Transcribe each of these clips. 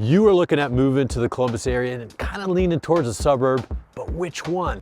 You are looking at moving to the Columbus area and kind of leaning towards a suburb, but which one?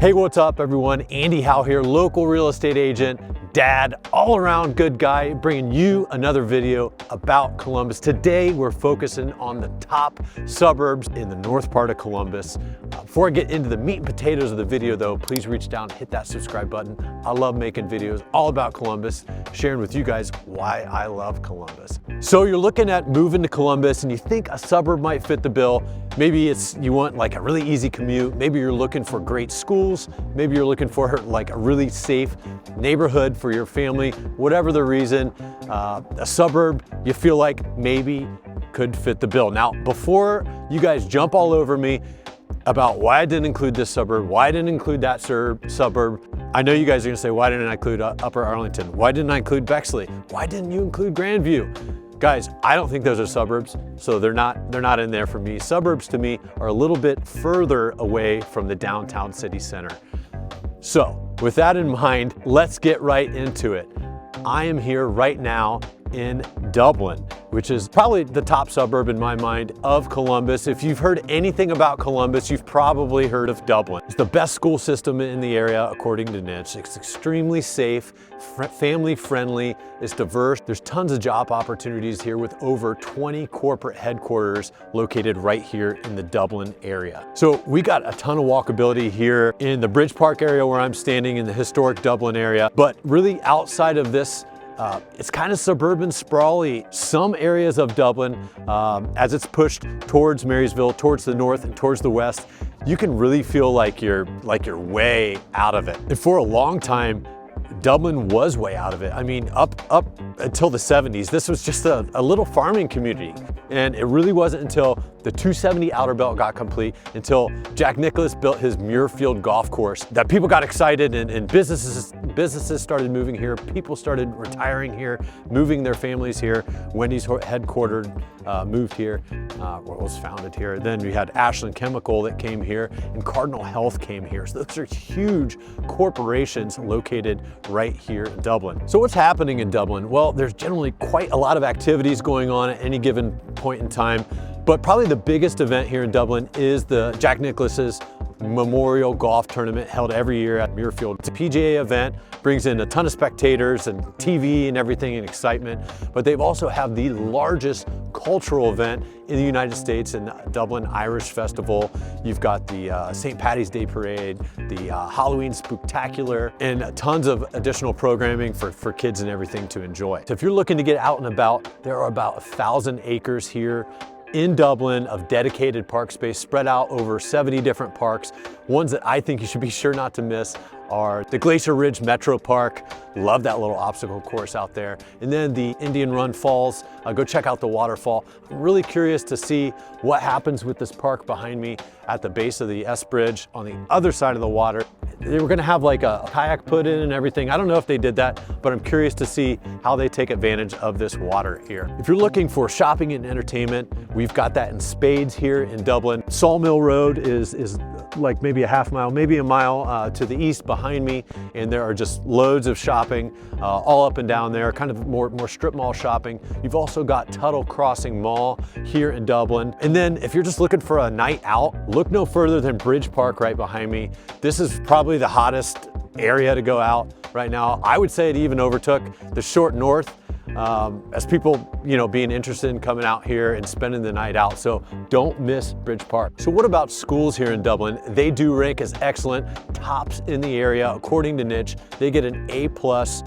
Hey, what's up everyone? Andy Howell here, local real estate agent, dad, all around good guy, bringing you another video about Columbus. Today, we're focusing on the top suburbs in the north part of Columbus. Before I get into the meat and potatoes of the video though, please reach down and hit that subscribe button. I love making videos all about Columbus, sharing with you guys why I love Columbus. So you're looking at moving to Columbus and you think a suburb might fit the bill. Maybe you want like a really easy commute. Maybe you're looking for great schools. Maybe you're looking for like a really safe neighborhood for your family. Whatever the reason, a suburb you feel like maybe could fit the bill. Now, before you guys jump all over me about why I didn't include this suburb, why I didn't include that suburb, I know you guys are gonna say, why didn't I include Upper Arlington? Why didn't I include Bexley? Why didn't you include Grandview? Guys, I don't think those are suburbs, so they're not in there for me. Suburbs to me are a little bit further away from the downtown city center. So with that in mind, let's get right into it. I am here right now in Dublin, which is probably the top suburb in my mind of Columbus. If you've heard anything about Columbus, you've probably heard of Dublin. It's the best school system in the area, according to Niche. It's extremely safe, family friendly, it's diverse. There's tons of job opportunities here with over 20 corporate headquarters located right here in the Dublin area. So we got a ton of walkability here in the Bridge Park area where I'm standing in the historic Dublin area, but really outside of this, it's kind of suburban sprawly. Some areas of Dublin, as it's pushed towards Marysville, towards the north and towards the west, you can really feel like you're way out of it. And for a long time, Dublin was way out of it. I mean, up until the 70s, this was just a little farming community. And it really wasn't until the 270 Outer Belt got complete, until Jack Nicklaus built his Muirfield golf course, that people got excited and businesses started moving here. People started retiring here, moving their families here. Wendy's headquartered moved here, was founded here. Then we had Ashland Chemical that came here, and Cardinal Health came here. So those are huge corporations located right here in Dublin. So what's happening in Dublin? Well, there's generally quite a lot of activities going on at any given point in time, but probably the biggest event here in Dublin is the Jack Nicklaus's Memorial Golf Tournament held every year at Muirfield. It's a PGA event, brings in a ton of spectators and TV and everything and excitement, but they've also have the largest cultural event in the United States in Dublin Irish Festival. You've got the St. Paddy's Day Parade, the Halloween Spooktacular, and tons of additional programming for kids and everything to enjoy. So if you're looking to get out and about, there are about 1,000 acres here in Dublin of dedicated park space spread out over 70 different parks. Ones that I think you should be sure not to miss are the Glacier Ridge Metro Park. Love that little obstacle course out there. And then the Indian Run Falls. Go check out the waterfall. I'm really curious to see what happens with this park behind me at the base of the S Bridge on the other side of the water. They were gonna have like a kayak put in and everything. I don't know if they did that, but I'm curious to see how they take advantage of this water here. If you're looking for shopping and entertainment, we've got that in spades here in Dublin. Sawmill Road is like maybe a half mile, maybe a mile to the east behind me, and there are just loads of shopping all up and down there, kind of more strip mall shopping. You've also got Tuttle Crossing Mall here in Dublin. And then if you're just looking for a night out, look no further than Bridge Park right behind me. This is probably the hottest area to go out right now. I would say it even overtook the Short North as people, being interested in coming out here and spending the night out. So don't miss Bridge Park. So what about schools here in Dublin? They do rank as excellent, tops in the area. According to Niche, they get an A+.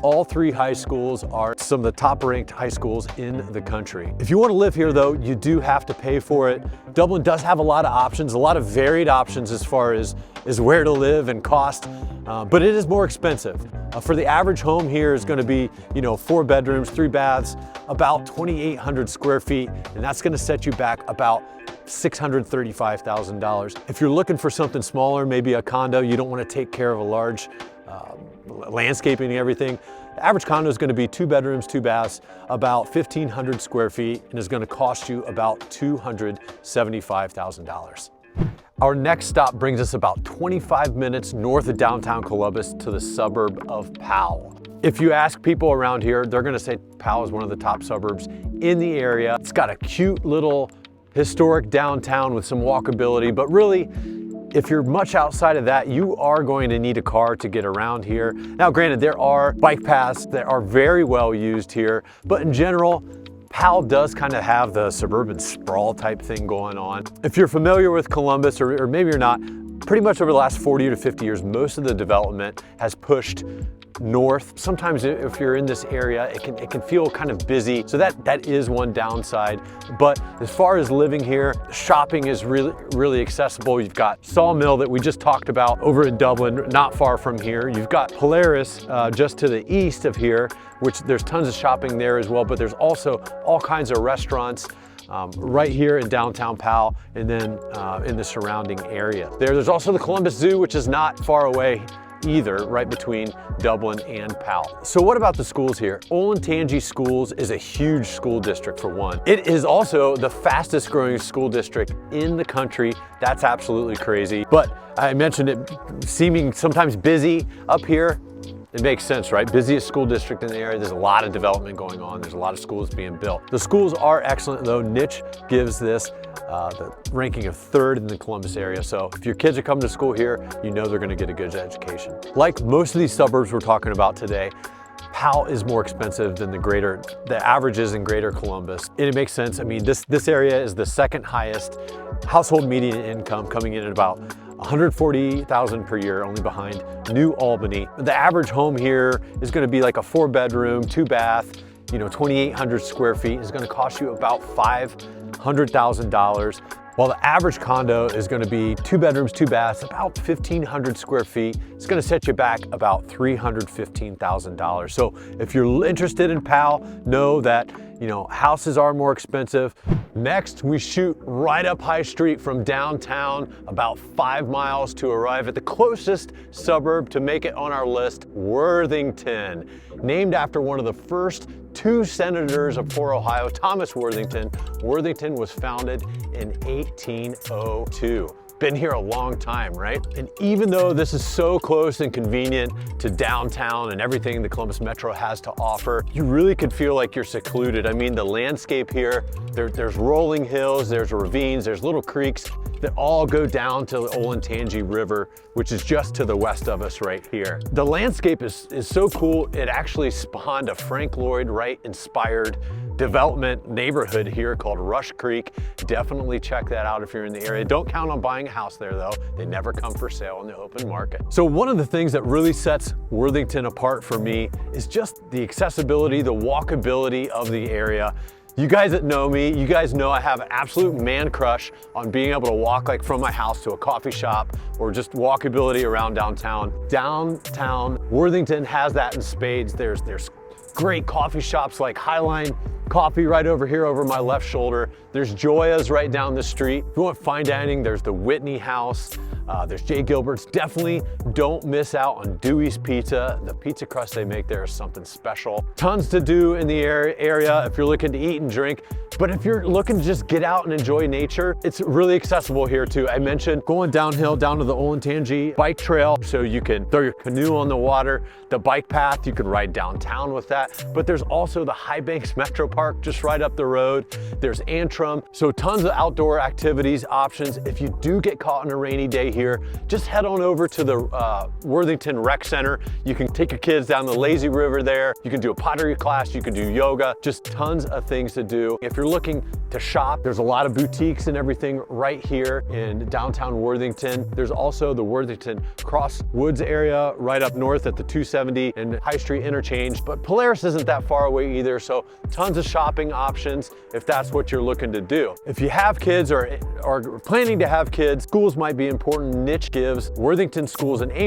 All three high schools are some of the top ranked high schools in the country. If you want to live here though, you do have to pay for it. Dublin does have a lot of options, a lot of varied options as far as where to live and cost, but it is more expensive. For the average home here is going to be, 4 bedrooms, 3 baths, about 2,800 square feet, and that's going to set you back about $635,000. If you're looking for something smaller, maybe a condo, you don't want to take care of a large landscaping and everything, The average condo is going to be 2 bedrooms, 2 baths, about 1,500 square feet, and is going to cost you about $275,000. Our next stop brings us about 25 minutes north of downtown Columbus to the suburb of Howell. If you ask people around here, they're going to say Howell is one of the top suburbs in the area. It's got a cute little historic downtown with some walkability, but really, if you're much outside of that, you are going to need a car to get around here. Now, granted, there are bike paths that are very well used here, but in general, Howell does kind of have the suburban sprawl type thing going on. If you're familiar with Columbus, or maybe you're not, pretty much over the last 40 to 50 years, most of the development has pushed north. Sometimes if you're in this area, it can feel kind of busy. So that is one downside. But as far as living here, shopping is really accessible. You've got Sawmill that we just talked about over in Dublin, not far from here. You've got Polaris just to the east of here, which there's tons of shopping there as well. But there's also all kinds of restaurants right here in downtown Howell, and then in the surrounding area. There's also the Columbus Zoo, which is not far away either, right between Dublin and Howell. So what about the schools here? Olentangy Schools is a huge school district for one. It is also the fastest growing school district in the country. That's absolutely crazy. But I mentioned it seeming sometimes busy up here. It makes sense, right? Busiest school district in the area. There's a lot of development going on. There's a lot of schools being built. The schools are excellent though. Niche gives this the ranking of 3rd in the Columbus area. So if your kids are coming to school here, you know they're gonna get a good education. Like most of these suburbs we're talking about today, Howell is more expensive than the averages in greater Columbus. And it makes sense. I mean, this area is the 2nd highest household median income, coming in at about $140,000 per year, only behind New Albany. The average home here is going to be like a 4-bedroom, 2-bath, 2,800 square feet. Is going to cost you about $500,000, while the average condo is going to be 2 bedrooms, 2 baths, about 1,500 square feet. It's going to set you back about $315,000. So if you're interested in Howell, know that houses are more expensive. Next, we shoot right up High Street from downtown, about 5 miles to arrive at the closest suburb to make it on our list, Worthington. Named after one of the first 2 senators for Ohio, Thomas Worthington. Worthington was founded in 1802. Been here a long time, right? And even though this is so close and convenient to downtown and everything the Columbus Metro has to offer, you really could feel like you're secluded. I mean, the landscape here, there's rolling hills, there's ravines, there's little creeks that all go down to the Olentangy River, which is just to the west of us right here. The landscape is so cool, it actually spawned a Frank Lloyd Wright inspired development neighborhood here called Rush Creek. Definitely check that out if you're in the area. Don't count on buying a house there though. They never come for sale in the open market. So one of the things that really sets Worthington apart for me is just the accessibility, the walkability of the area. You guys that know me, you guys know I have an absolute man crush on being able to walk like from my house to a coffee shop or just walkability around downtown. Downtown Worthington has that in spades. There's great coffee shops like Highline Coffee right over here over my left shoulder. There's Joya's right down the street. If you want fine dining, there's the Whitney House. There's Jay Gilbert's. Definitely don't miss out on Dewey's Pizza. The pizza crust they make there is something special. Tons to do in the area if you're looking to eat and drink. But if you're looking to just get out and enjoy nature, it's really accessible here too. I mentioned going downhill down to the Olentangy bike trail, so you can throw your canoe on the water. The bike path, you can ride downtown with that. But there's also the High Banks Metro Park just right up the road. There's Antrim. So tons of outdoor activities options. If you do get caught on a rainy day here, just head on over to the Worthington Rec Center. You can take your kids down the lazy river there. You can do a pottery class, you can do yoga, just tons of things to do. If you're looking to shop, there's a lot of boutiques and everything right here in downtown Worthington. There's also the Worthington Cross Woods area right up north at the 270 and High Street interchange, but Polaris isn't that far away either, so tons of shopping options if that's what you're looking to do. If you have kids or are planning to have kids, schools might be important. Niche gives Worthington Schools an A-,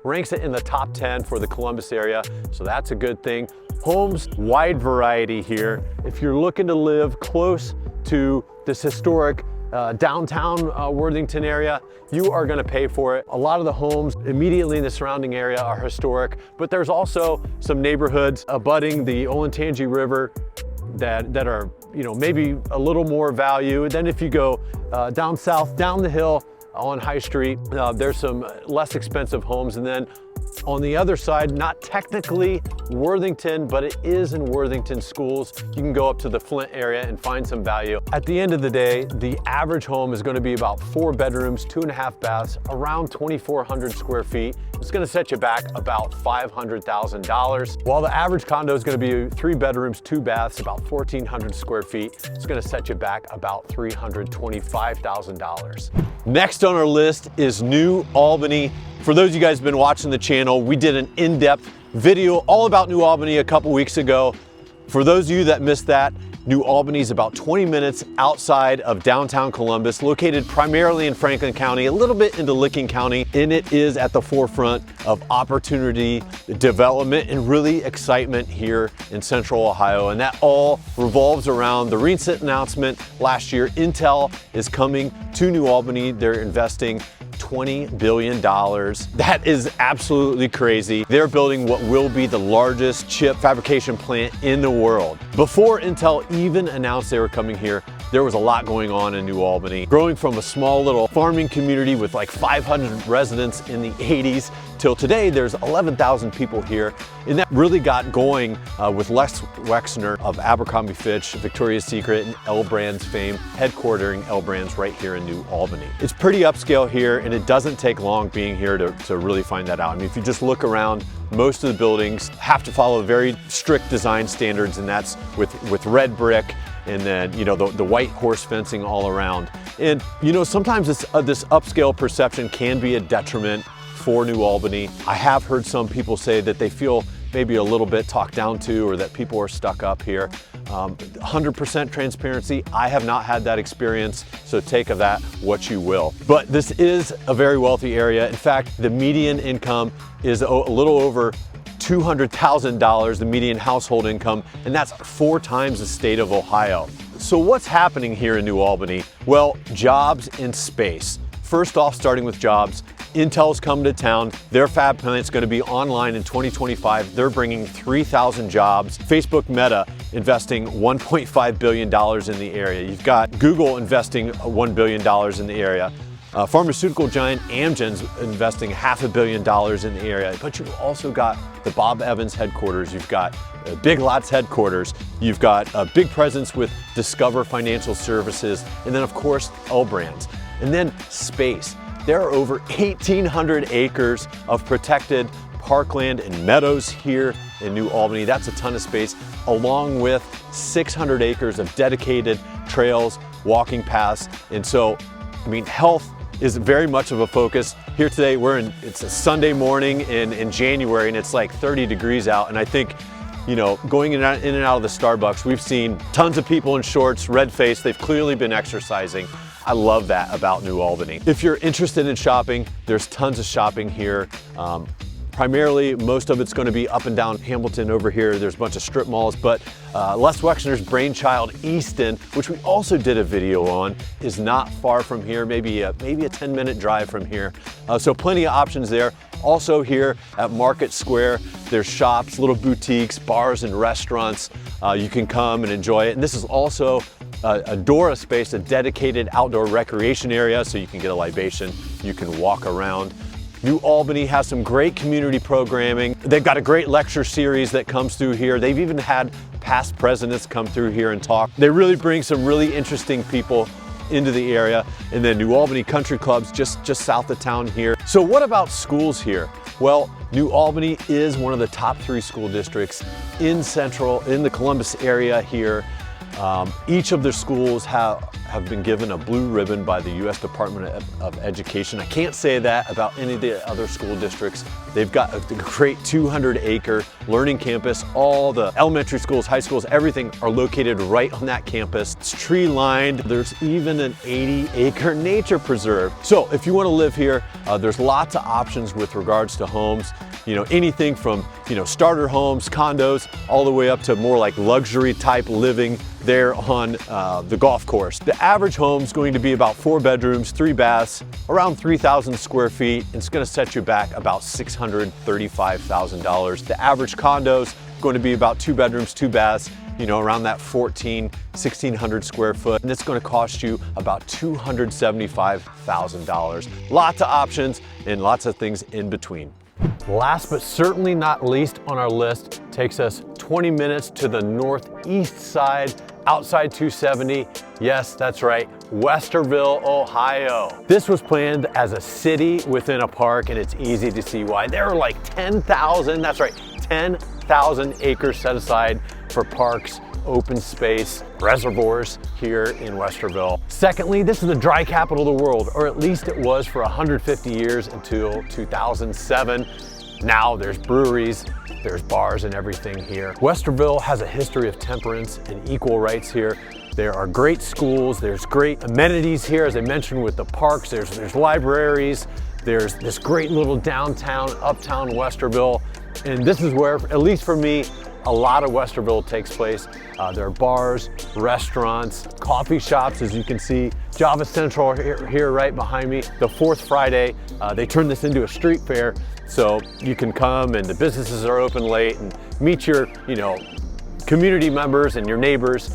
ranks it in the top 10 for the Columbus area, so that's a good thing. Homes, wide variety here. If you're looking to live close to this historic downtown Worthington area, you are gonna pay for it. A lot of the homes immediately in the surrounding area are historic, but there's also some neighborhoods abutting the Olentangy River that are, you know, maybe a little more value. And then if you go down south, down the hill on High Street, there's some less expensive homes. And then on the other side, not technically Worthington, but it is in Worthington schools. You can go up to the Flint area and find some value. At the end of the day, the average home is going to be about 4 bedrooms, 2.5 baths, around 2,400 square feet. It's going to set you back about $500,000. While the average condo is going to be 3 bedrooms, 2 baths, about 1,400 square feet. It's going to set you back about $325,000. Next on our list is New Albany. For those of you guys who've been watching the channel, we did an in-depth video all about New Albany a couple weeks ago. For those of you that missed that, New Albany is about 20 minutes outside of downtown Columbus, located primarily in Franklin County, a little bit into Licking County, and it is at the forefront of opportunity, development, and really excitement here in Central Ohio. And that all revolves around the recent announcement last year. Intel is coming to New Albany. They're investing $20 billion. That is absolutely crazy. They're building what will be the largest chip fabrication plant in the world. Before Intel even announced they were coming here, there was a lot going on in New Albany. Growing from a small little farming community with like 500 residents in the 80s till today, there's 11,000 people here. And that really got going with Les Wexner of Abercrombie Fitch, Victoria's Secret, and L Brands fame, headquartering L Brands right here in New Albany. It's pretty upscale here, and it doesn't take long being here to really find that out. I mean, if you just look around, most of the buildings have to follow very strict design standards, and that's with red brick, and then, you know, the white horse fencing all around. And, you know, sometimes this upscale perception can be a detriment for New Albany. I have heard some people say that they feel maybe a little bit talked down to, or that people are stuck up here. 100% transparency, I have not had that experience, so take of that what you will. But this is a very wealthy area. In fact, the median income is a little over $200,000, the median household income, and that's 4 times the state of Ohio. So what's happening here in New Albany? Well, jobs and space. First off, starting with jobs, Intel's coming to town. Their fab plant's going to be online in 2025. They're bringing 3,000 jobs. Facebook Meta investing $1.5 billion in the area. You've got Google investing $1 billion in the area. Pharmaceutical giant Amgen's investing $500 million in the area. But you've also got the Bob Evans headquarters. You've got Big Lots headquarters. You've got a big presence with Discover Financial Services. And then, of course, L Brands. And then space. There are over 1,800 acres of protected parkland and meadows here in New Albany. That's a ton of space, along with 600 acres of dedicated trails, walking paths. And so, I mean, health is very much of a focus. Here today, it's a Sunday morning in January, and it's like 30 degrees out. And I think, you know, going in and out of the Starbucks, we've seen tons of people in shorts, red face. They've clearly been exercising. I love that about New Albany. If you're interested in shopping, there's tons of shopping here. Primarily, most of it's going to be up and down Hamilton over here. There's a bunch of strip malls, but Les Wexner's brainchild, Easton, which we also did a video on, is not far from here, maybe a 10-minute drive from here. So plenty of options there. Also here at Market Square, there's shops, little boutiques, bars, and restaurants. You can come and enjoy it. And this is also a Dora space, a dedicated outdoor recreation area, so you can get a libation, you can walk around. New Albany has some great community programming. They've got a great lecture series that comes through here. They've even had past presidents come through here and talk. They really bring some really interesting people into the area. And then New Albany Country Club's just south of town here. So what about schools here? Well, New Albany is one of the top 3 school districts in the Columbus area here. Each of their schools have been given a blue ribbon by the U.S. Department of Education. I can't say that about any of the other school districts. They've got a great 200-acre learning campus. All the elementary schools, high schools, everything are located right on that campus. It's tree-lined. There's even an 80-acre nature preserve. So if you want to live here, there's lots of options with regards to homes. You know, anything from, you know, starter homes, condos, all the way up to more like luxury type living there on the golf course. The average home is going to be about 4 bedrooms, 3 baths, around 3,000 square feet. It's going to set you back about $635,000. The average condo is going to be about 2 bedrooms, 2 baths, you know, around that 1,600 square foot. And it's going to cost you about $275,000. Lots of options and lots of things in between. Last but certainly not least on our list takes us 20 minutes to the northeast side, outside 270. Yes, that's right, Westerville, Ohio. This was planned as a city within a park, and it's easy to see why. There are like 10,000, that's right, 10,000 acres set aside for parks, open space, reservoirs here in Westerville. Secondly, this is the dry capital of the world, or at least it was for 150 years until 2007. Now there's breweries, there's bars and everything here. Westerville has a history of temperance and equal rights here. There are great schools, there's great amenities here, as I mentioned, with the parks, there's libraries, there's this great little downtown, uptown Westerville. And this is where, at least for me, a lot of Westerville takes place. There are bars, restaurants, coffee shops, as you can see. Java Central here right behind me. The fourth Friday, they turn this into a street fair, so you can come and the businesses are open late and meet your, community members and your neighbors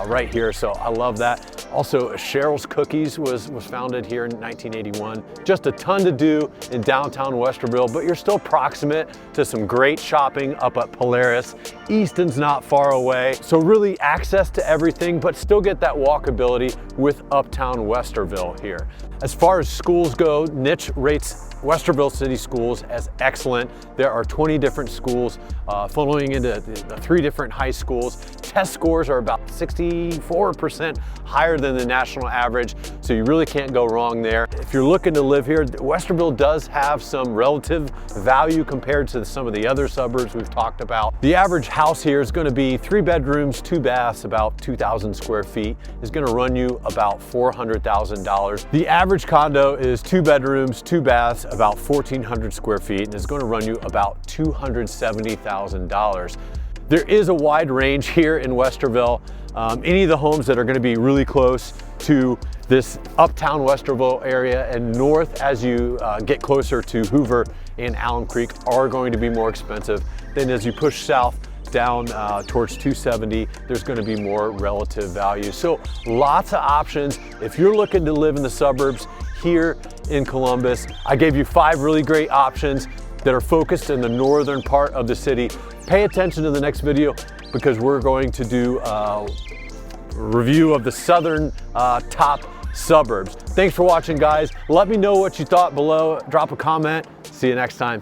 right here. So I love that. Also, Cheryl's Cookies was founded here in 1981. Just a ton to do in downtown Westerville, but you're still proximate to some great shopping up at Polaris. Easton's not far away. So really access to everything, but still get that walkability with uptown Westerville here. As far as schools go, Niche rates Westerville City Schools as excellent. There are 20 different schools funneling into the 3 different high schools. Test scores are about 64% higher than the national average, so you really can't go wrong there. If you're looking to live here, Westerville does have some relative value compared to some of the other suburbs we've talked about. The average house here is going to be 3 bedrooms, 2 baths, about 2,000 square feet. Is going to run you about $400,000. The average condo is 2 bedrooms, 2 baths, about 1,400 square feet, and is going to run you about $270,000. There is a wide range here in Westerville. Any of the homes that are going to be really close to this uptown Westerville area and north as you get closer to Hoover and Alum Creek are going to be more expensive. Then as you push south down towards 270, there's going to be more relative value. So lots of options. If you're looking to live in the suburbs here in Columbus, I gave you 5 really great options that are focused in the northern part of the city. Pay attention to the next video because we're going to do a review of the southern top suburbs. Thanks for watching, guys. Let me know what you thought below. Drop a comment. See you next time.